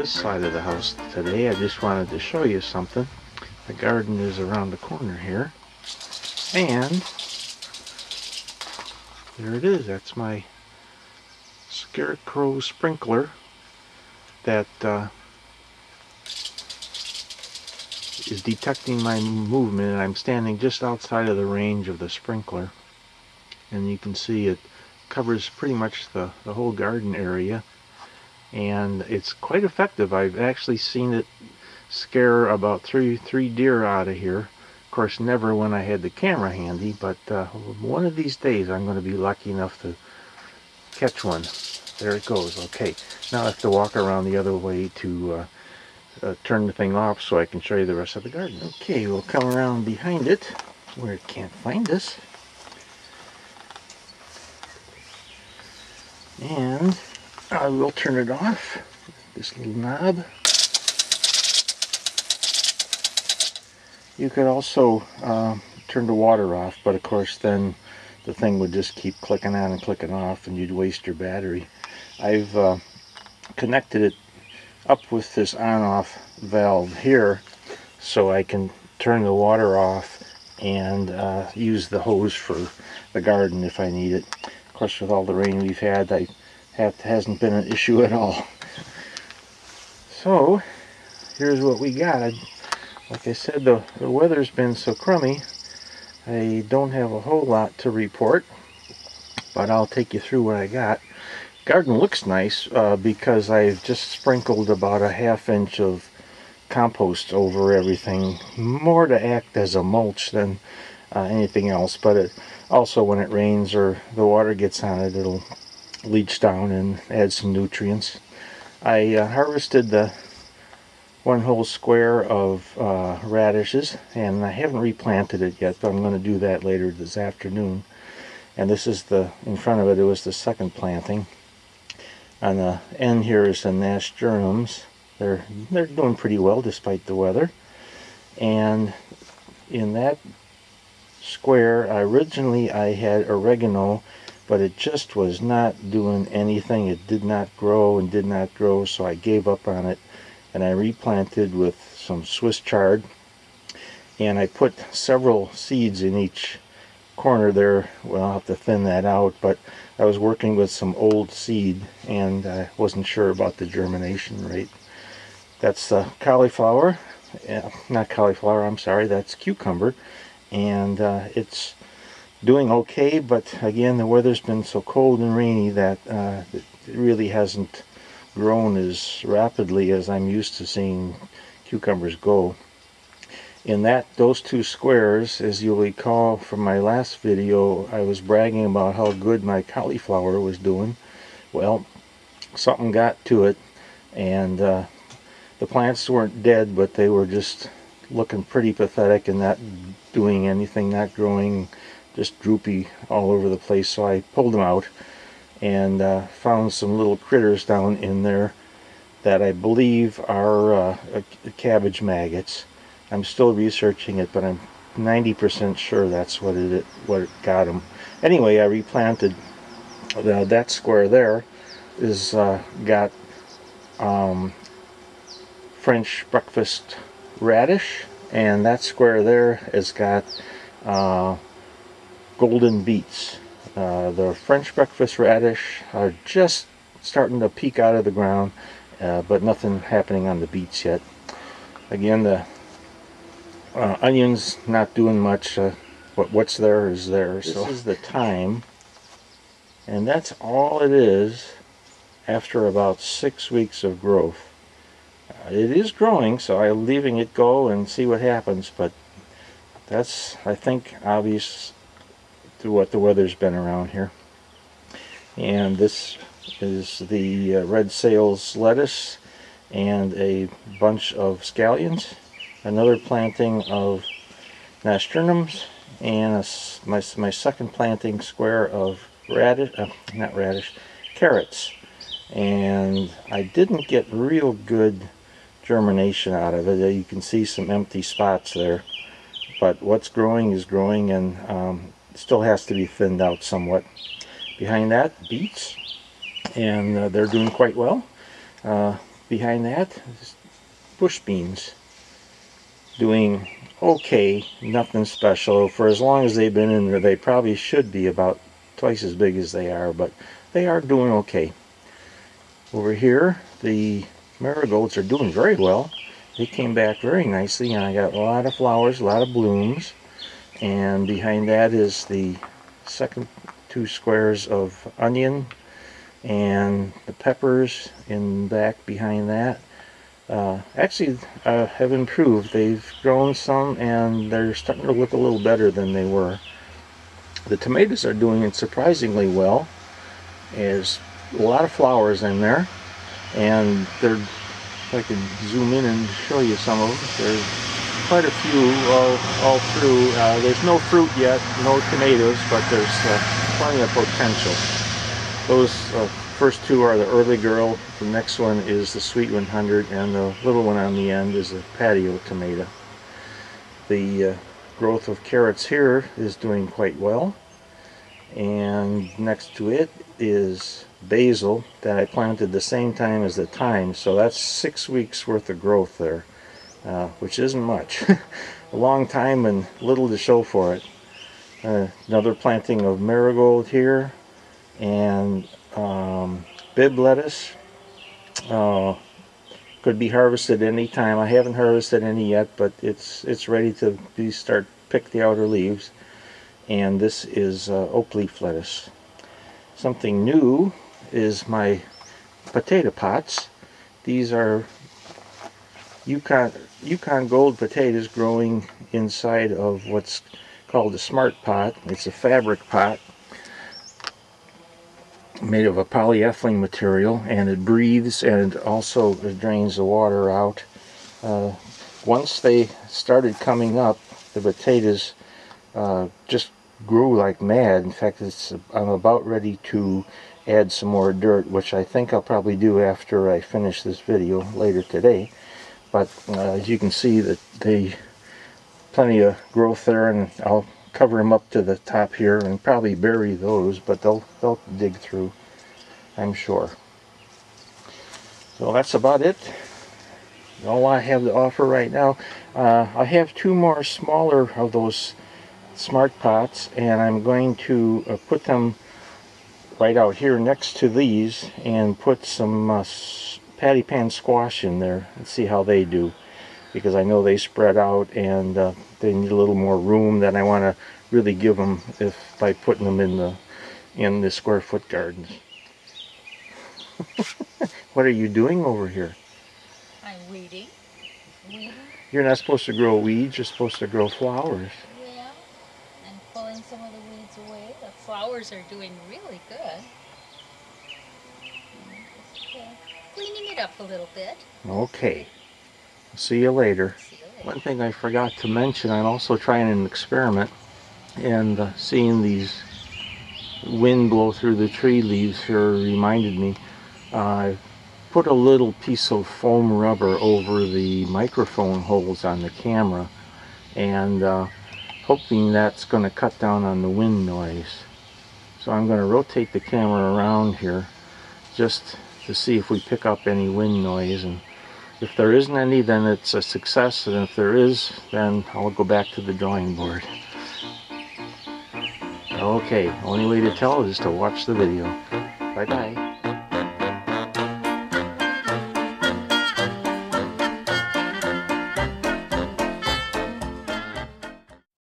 this side of the house today. I just wanted to show you something. The garden is around the corner here, and there it is. That's my Scarecrow sprinkler that is detecting my movement, and I'm standing just outside of the range of the sprinkler, and you can see it covers pretty much the whole garden area, and it's quite effective. I've actually seen it scare about three deer out of here. Of course, never when I had the camera handy, but one of these days I'm going to be lucky enough to catch one. There it goes. Okay, now I have to walk around the other way to turn the thing off so I can show you the rest of the garden. Okay, we'll come around behind it where it can't find us. And I will turn it off, this little knob. You could also turn the water off, but of course then the thing would just keep clicking on and clicking off and you'd waste your battery. I've connected it up with this on-off valve here so I can turn the water off and use the hose for the garden if I need it. Of course, with all the rain we've had, hasn't been an issue at all. So here's what we got. Like I said, the weather's been so crummy, I don't have a whole lot to report, but I'll take you through what I got. Garden looks nice because I've just sprinkled about a ½ inch of compost over everything, more to act as a mulch than anything else, but also when it rains or the water gets on it, it'll leach down and add some nutrients. I harvested the one whole square of radishes, and I haven't replanted it yet, but I'm going to do that later this afternoon. And this is in front of it, it was the second planting. On the end here is the nasturtiums. They're doing pretty well despite the weather. And in that square, originally I had oregano, but it just was not doing anything. It did not grow and did not grow, so I gave up on it, and I replanted with some Swiss chard, and I put several seeds in each corner there. Well, I'll have to thin that out, but I was working with some old seed and I wasn't sure about the germination rate. That's cauliflower, not cauliflower, I'm sorry, that's cucumber, and it's doing okay, but again, the weather's been so cold and rainy that it really hasn't grown as rapidly as I'm used to seeing cucumbers go. In those two squares, as you'll recall from my last video, I was bragging about how good my cauliflower was doing. Well, something got to it, and the plants weren't dead, but they were just looking pretty pathetic and not doing anything, not growing, just droopy all over the place. So I pulled them out and found some little critters down in there that I believe are cabbage maggots. I'm still researching it, but I'm 90% sure that's what it got them. Anyway, I replanted that square there. Is got French breakfast radish, and that square there has got golden beets. The French breakfast radish are just starting to peek out of the ground, but nothing happening on the beets yet. Again, the onions not doing much. What's there is there. So this is the thyme, and that's all it is after about 6 weeks of growth. It is growing, so I'm leaving it go and see what happens, but that's, I think, obvious to what the weather's been around here. And this is the red sales lettuce and a bunch of scallions. Another planting of nasturtiums, and my second planting square of carrots. And I didn't get real good germination out of it. You can see some empty spots there, but what's growing is growing, and still has to be thinned out somewhat. Behind that, beets, and they're doing quite well. behind that is bush beans. Doing okay, nothing special. For as long as they've been in there, they probably should be about twice as big as they are, but they are doing okay. Over here, the marigolds are doing very well. They came back very nicely, and I got a lot of flowers, a lot of blooms. And behind that is the second 2 squares of onion, and the peppers in back behind that. Actually have improved. They've grown some, and they're starting to look a little better than they were. The tomatoes are doing surprisingly well. There's a lot of flowers in there, and they're, if I can zoom in and show you some of them, there's quite a few all through. There's no fruit yet, no tomatoes, but there's plenty of potential. Those first 2 are the early girl. The next one is the Sweet 100, and the little one on the end is a patio tomato. The growth of carrots here is doing quite well, and next to it is basil that I planted the same time as the thyme, so that's 6 weeks worth of growth there, which isn't much. A long time and little to show for it. Another planting of marigold here, and Bibb lettuce. Could be harvested any time. I haven't harvested any yet, but it's ready to pick the outer leaves. And this is oak leaf lettuce. Something new is my potato pots. These are Yukon Gold potatoes growing inside of what's called a smart pot. It's a fabric pot made of a polyethylene material, and it breathes, and also it drains the water out. Once they started coming up, the potatoes just grew like mad. In fact, I'm about ready to add some more dirt, which I think I'll probably do after I finish this video later today. But as you can see, that they plenty of growth there, and I'll cover them up to the top here and probably bury those, but they'll dig through, I'm sure. So that's about it. All I have to offer right now. I have 2 more smaller of those smart pots, and I'm going to put them right out here next to these and put some patty pan squash in there and see how they do, because I know they spread out, and they need a little more room than I want to really give them by putting them in the square foot gardens. What are you doing over here? I'm weeding. You're not supposed to grow weeds, you're supposed to grow flowers. Yeah, and pulling some of the weeds away. The flowers are doing really good. Cleaning it up a little bit. Okay. See you later. See you later. One thing I forgot to mention, I'm also trying an experiment, and seeing these wind blow through the tree leaves here reminded me. I put a little piece of foam rubber over the microphone holes on the camera, and hoping that's going to cut down on the wind noise. So I'm going to rotate the camera around here just to see if we pick up any wind noise, and if there isn't any, then it's a success, and if there is, then I'll go back to the drawing board. Okay, only way to tell is to watch the video. Bye bye.